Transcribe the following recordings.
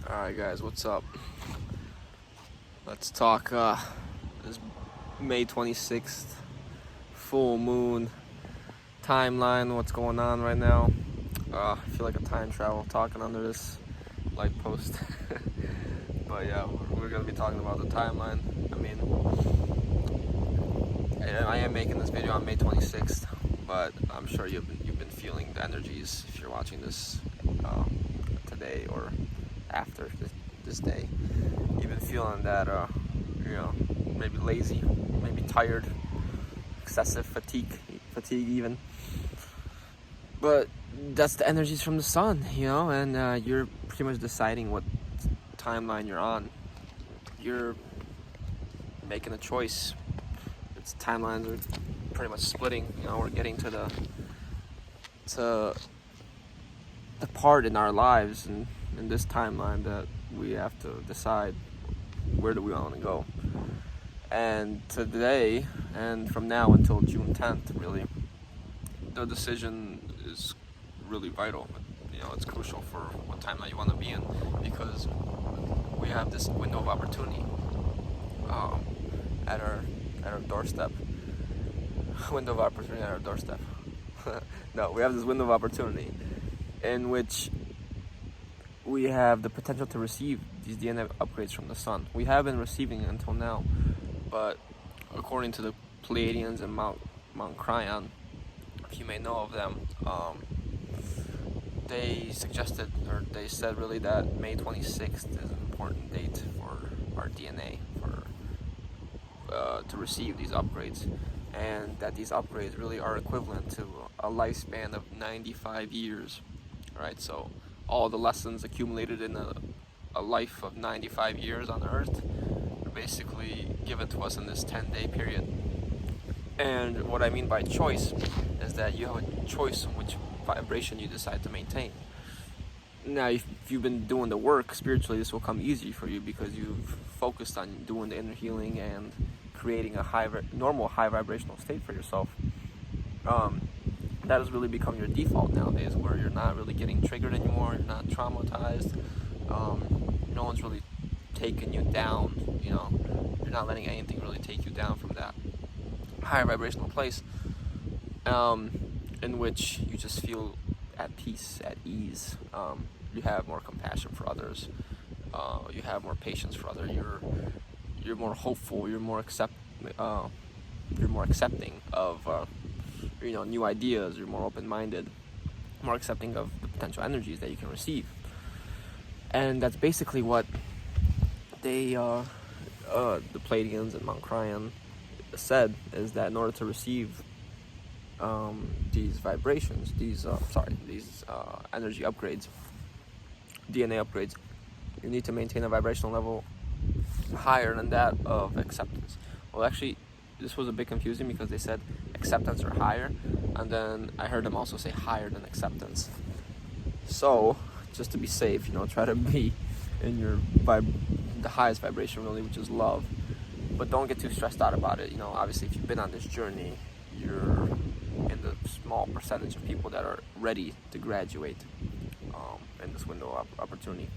Alright guys, what's up? Let's talk this May 26th full moon timeline, what's going on right now. I feel like a time travel talking under this light post. But yeah, we're going to be talking about the timeline. I am making this video on May 26th, but I'm sure you've been feeling the energies if you're watching this today or after this day. You've been feeling that, maybe lazy, maybe tired, excessive fatigue even. But that's the energies from the sun, and you're pretty much deciding what timeline you're on. You're making a choice. Its timelines are pretty much splitting. We're getting to the part in our lives and in this timeline that we have to decide where do we want to go. And today, and from now until June 10th, really, the decision is really vital. It's crucial for what timeline you want to be in, because we have this window of opportunity at our doorstep. Window of opportunity at our doorstep. No, we have this window of opportunity in which we have the potential to receive these DNA upgrades from the sun. We have been receiving it until now, but according to the Pleiadians and Mount Cryon, if you may know of them, they suggested, or they said really, that May 26th is an important date for our DNA to receive these upgrades, and that these upgrades really are equivalent to a lifespan of 95 years, right? So all the lessons accumulated in a life of 95 years on Earth are basically given to us in this 10-day period. And what I mean by choice is that you have a choice on which vibration you decide to maintain. Now, if you've been doing the work spiritually, this will come easy for you because you've focused on doing the inner healing and creating a normal high vibrational state for yourself. That has really become your default nowadays, where you're not really getting triggered anymore, you're not traumatized, no one's really taking you down, you're not letting anything really take you down from that higher vibrational place, in which you just feel at peace, at ease. You have more compassion for others, you have more patience for others, you're more hopeful, you're more accepting of new ideas, you're more open-minded, more accepting of the potential energies that you can receive. And that's basically what the Pleiadians and Mount Cryon said, is that in order to receive these vibrations, these energy upgrades, DNA upgrades, you need to maintain a vibrational level higher than that of acceptance. Well, actually, this was a bit confusing because they said acceptance or higher, and then I heard them also say higher than acceptance. So, just to be safe, try to be in the highest vibration, really, which is love. But don't get too stressed out about it. Obviously, if you've been on this journey, you're in the small percentage of people that are ready to graduate in this window of opportunity.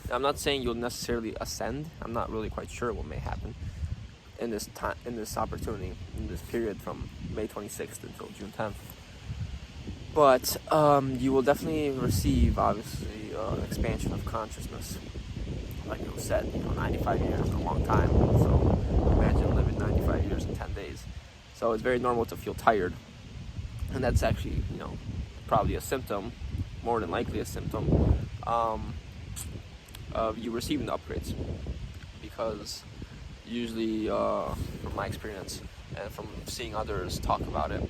Now, I'm not saying you'll necessarily ascend. I'm not really quite sure what may happen in this time, in this opportunity, in this period from May 26th until June 10th. But you will definitely receive, obviously, an expansion of consciousness. Like it was said, 95 years is a long time. So imagine living 95 years in 10 days. So it's very normal to feel tired. And that's actually, probably a symptom, more than likely a symptom, of you receiving the upgrades. Because usually, from my experience and from seeing others talk about it,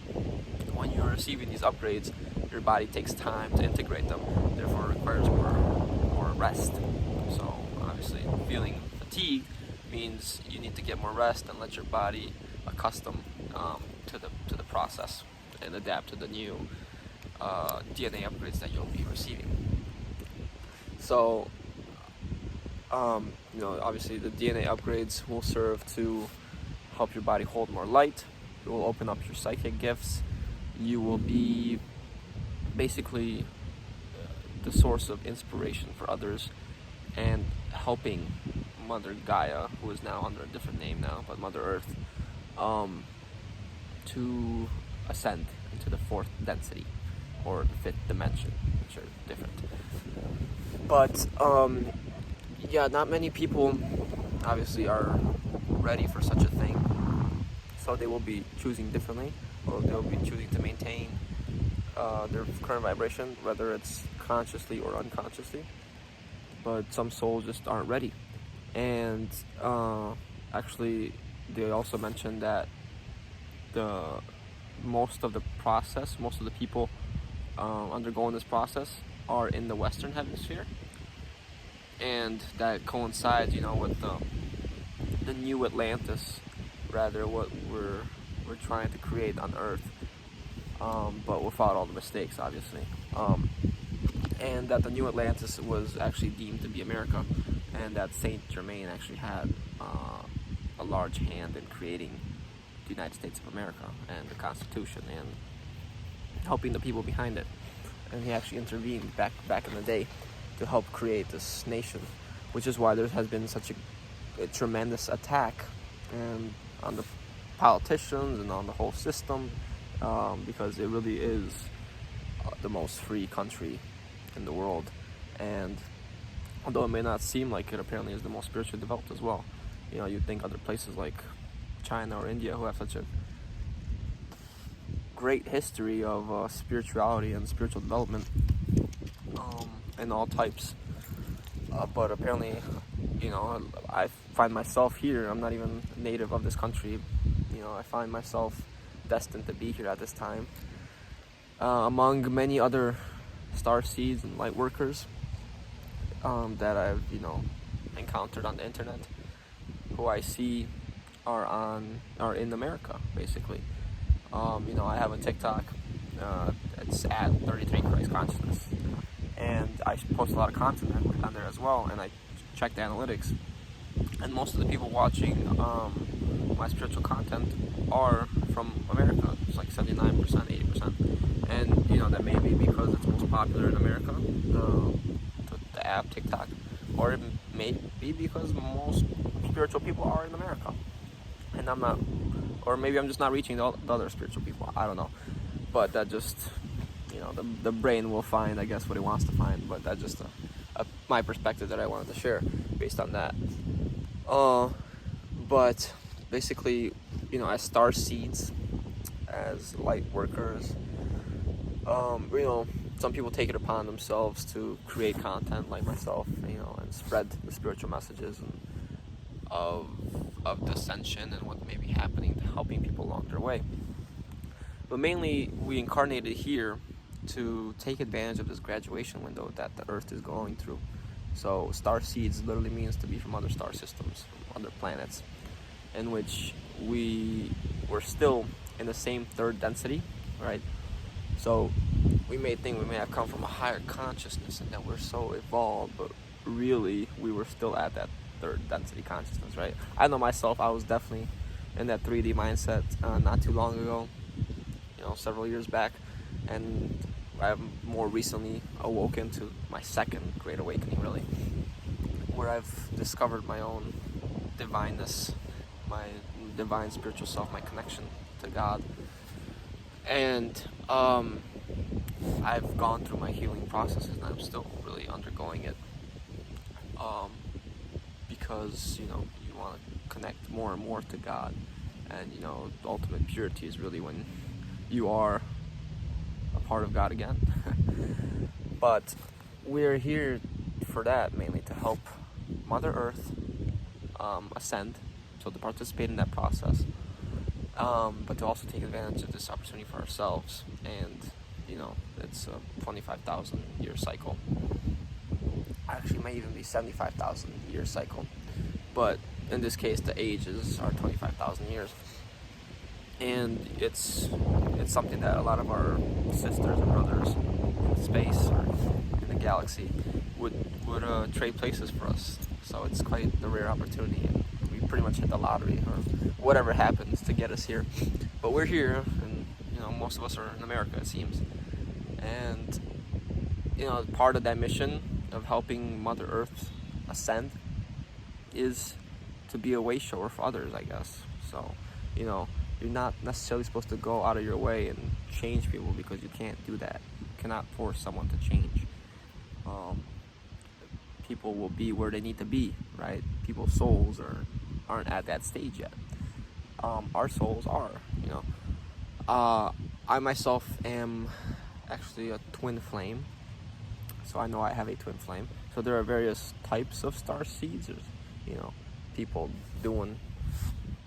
when you're receiving these upgrades, your body takes time to integrate them, therefore requires more rest. So obviously, feeling fatigued means you need to get more rest and let your body accustom to the process and adapt to the new DNA upgrades that you'll be receiving. So obviously the DNA upgrades will serve to help your body hold more light. It will open up your psychic gifts. You will be basically the source of inspiration for others and helping Mother Gaia, who is now under a different name now, but Mother Earth, to ascend into the fourth density or the fifth dimension, which are different. But yeah, not many people obviously are ready for such a thing, so they will be choosing differently, or they'll be choosing to maintain their current vibration, whether it's consciously or unconsciously. But some souls just aren't ready. And actually, they also mentioned that most of the people undergoing this process are in the Western Hemisphere, and that coincides, with the new Atlantis, rather what we're trying to create on Earth, but without all the mistakes, obviously. And that the new Atlantis was actually deemed to be America, and that Saint Germain actually had a large hand in creating the United States of America and the Constitution and helping the people behind it. And he actually intervened back in the day to help create this nation, which is why there has been such a tremendous attack on the politicians and on the whole system, because it really is the most free country in the world. And although it may not seem like it, apparently is the most spiritually developed as well. You'd think other places like China or India, who have such a great history of spirituality and spiritual development in all types, but apparently, I find myself here. I'm not even native of this country. I find myself destined to be here at this time, among many other star seeds and light workers that I've encountered on the internet, who I see are in America, basically. I have a TikTok. It's at 33 Christ Consciousness, and I post a lot of content on there as well. And I check the analytics, and most of the people watching my spiritual content are from America. It's like 79%, 80%, and that may be because it's most popular in America, the app TikTok, or it may be because most spiritual people are in America, and I'm not, or maybe I'm just not reaching the other spiritual people. I don't know, but that just, the brain will find, I guess, what it wants to find. But that's just my perspective that I wanted to share based on that. But basically, as star seeds, as light workers, some people take it upon themselves to create content like myself, and spread the spiritual messages and of the Ascension and what may be happening, to helping people along their way. But mainly, we incarnated here to take advantage of this graduation window that the Earth is going through. So star seeds literally means to be from other star systems, from other planets, in which we were still in the same third density, right? So we may think we may have come from a higher consciousness and that we're so evolved, but really we were still at that third density consciousness, right? I know myself, I was definitely in that 3D mindset not too long ago, several years back, and I've more recently awoken to my second great awakening, really, where I've discovered my own divineness, my divine spiritual self, my connection to God. And I've gone through my healing processes, and I'm still really undergoing it, because you want to connect more and more to God, and the ultimate purity is really when you are a part of God again. But we're here for that, mainly to help Mother Earth ascend, so to participate in that process, but to also take advantage of this opportunity for ourselves. And it's a 25,000 year cycle. Actually, it may even be 75,000 year cycle, but in this case the ages are 25,000 years. And it's something that a lot of our sisters and brothers in space or in the galaxy would trade places for us. So it's quite the rare opportunity, and we pretty much hit the lottery, or whatever happens to get us here. But we're here, and most of us are in America, it seems. And part of that mission of helping Mother Earth ascend is to be a way shower for others, I guess. So, you're not necessarily supposed to go out of your way and change people, because you can't do that. You cannot force someone to change. People will be where they need to be, right? People's souls aren't at that stage yet. Our souls are, I myself am actually a twin flame. So I know I have a twin flame. So there are various types of star seeds. There's, people doing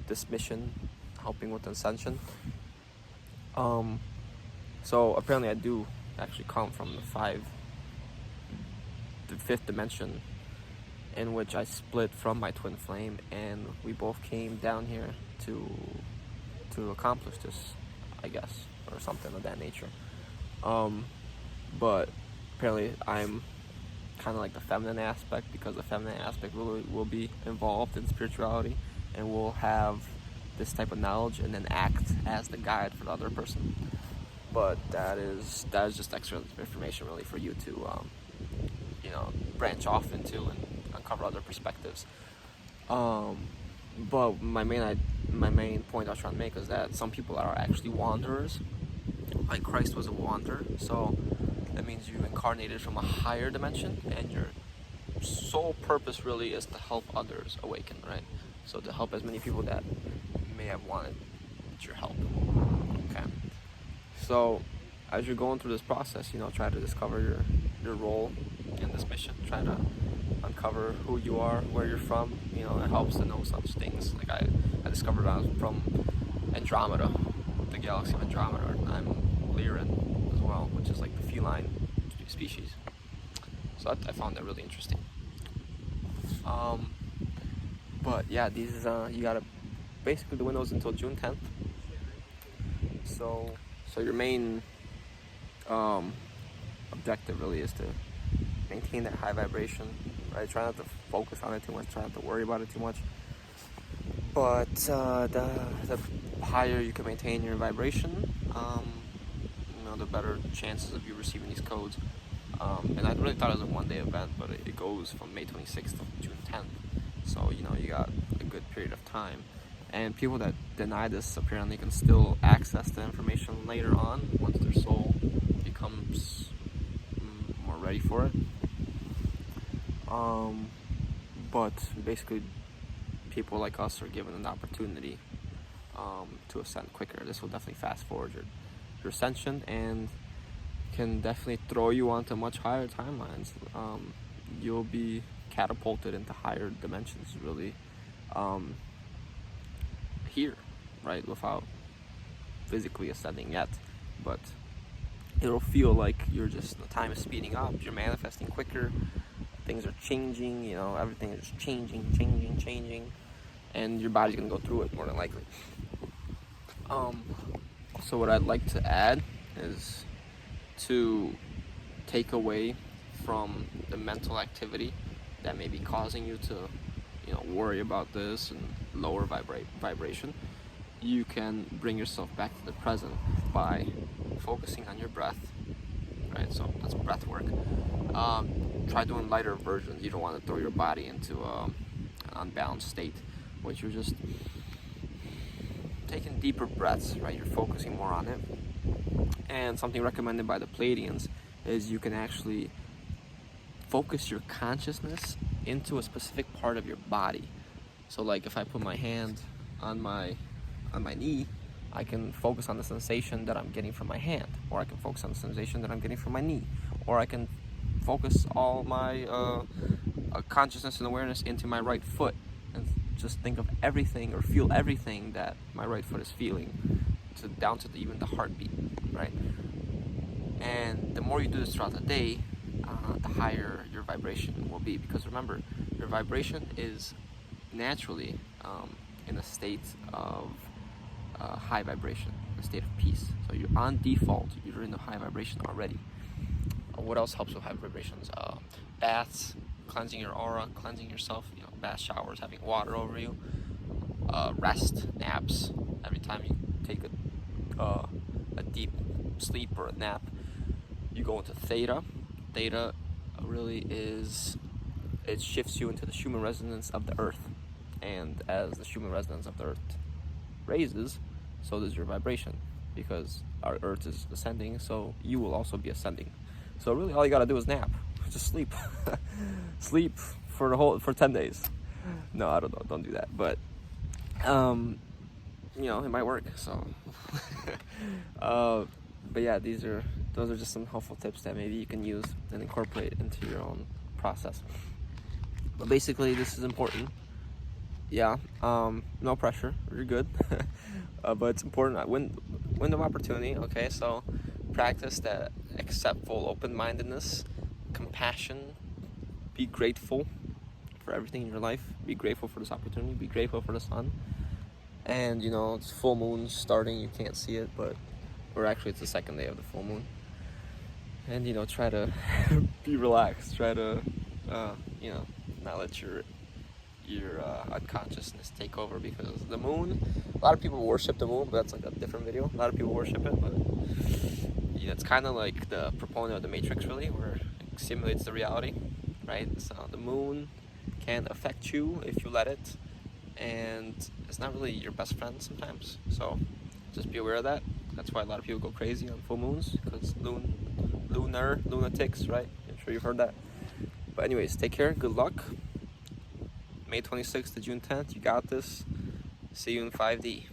this mission, helping with Ascension. So apparently I do actually come from the fifth dimension, in which I split from my twin flame, and we both came down here to accomplish this, I guess, or something of that nature. But apparently I'm kind of like the feminine aspect, because the feminine aspect will be involved in spirituality and will have this type of knowledge and then act as the guide for the other person. But that is just extra information really for you to branch off into and uncover other perspectives. But my main point I was trying to make is that some people are actually wanderers. Like Christ was a wanderer, so that means you incarnated from a higher dimension, and your sole purpose really is to help others awaken, right? So to help as many people that may have wanted your help. Okay. So as you're going through this process, try to discover your role in this mission. Try to uncover who you are, where you're from. It helps to know such things. Like I discovered I was from Andromeda, the galaxy of Andromeda. I'm Lyran as well, which is like the feline species. So I found that really interesting. But yeah, these you gotta basically the window's until June 10th. So your main objective really is to maintain that high vibration, right? Try not to focus on it too much, try not to worry about it too much. But the higher you can maintain your vibration, the better chances of you receiving these codes. And I really thought it was a one-day event, but it goes from May 26th to June 10th. So, you got a good period of time. And people that deny this apparently can still access the information later on once their soul becomes more ready for it. But basically, people like us are given an opportunity to ascend quicker. This will definitely fast forward your ascension and can definitely throw you onto much higher timelines. You'll be catapulted into higher dimensions, really, here, right, without physically ascending yet. But it'll feel like the time is speeding up, you're manifesting quicker, things are changing, everything is changing, and your body's gonna go through it more than likely. So what I'd like to add is to take away from the mental activity that may be causing you to, worry about this and lower vibration. You can bring yourself back to the present by focusing on your breath, right? So that's breathwork. Try doing lighter versions. You don't want to throw your body into an unbalanced state, which you're just taking deeper breaths, right? You're focusing more on it. And something recommended by the Pleiadians is you can actually focus your consciousness into a specific part of your body. So like if I put my hand on my knee, I can focus on the sensation that I'm getting from my hand, or I can focus on the sensation that I'm getting from my knee, or I can focus all my consciousness and awareness into my right foot and just think of everything or feel everything that my right foot is feeling, down to even the heartbeat, right? And the more you do this throughout the day, the higher your vibration will be, because remember, your vibration is naturally in a state of high vibration, a state of peace. So you're on default, you're in the high vibration already. What else helps with high vibrations? Baths, cleansing your aura, cleansing yourself, bath showers, having water over you, rest, naps. Every time you take a deep sleep or a nap, you go into theta. Theta really is it shifts you into the Schumann resonance of the earth. And as the Schumann resonance of the earth raises, so does your vibration, because our earth is ascending, so you will also be ascending. So really all you gotta do is nap. Just sleep. Sleep for 10 days. No, I don't know, don't do that. But you know, it might work, so but yeah, those are just some helpful tips that maybe you can use and incorporate into your own process. But basically this is important. Yeah, no pressure, you're good. But it's important. Window of opportunity, okay, so practice that acceptful open-mindedness, compassion, be grateful for everything in your life, be grateful for this opportunity, be grateful for the sun. And you know, it's full moon starting, you can't see it, but, or actually it's the second day of the full moon. And you know, try to be relaxed, try to, you know, not let your unconsciousness take over, because the moon, a lot of people worship the moon, but that's like a different video. A lot of people worship it, but you know, it's kind of like the proponent of the Matrix, really, where it simulates the reality, right? So the moon can affect you if you let it, and it's not really your best friend sometimes, so just be aware of that. That's why a lot of people go crazy on full moons, because lunatics, right? I'm sure you've heard that. But anyways, take care, good luck. May 26th to June 10th, you got this. See you in 5D.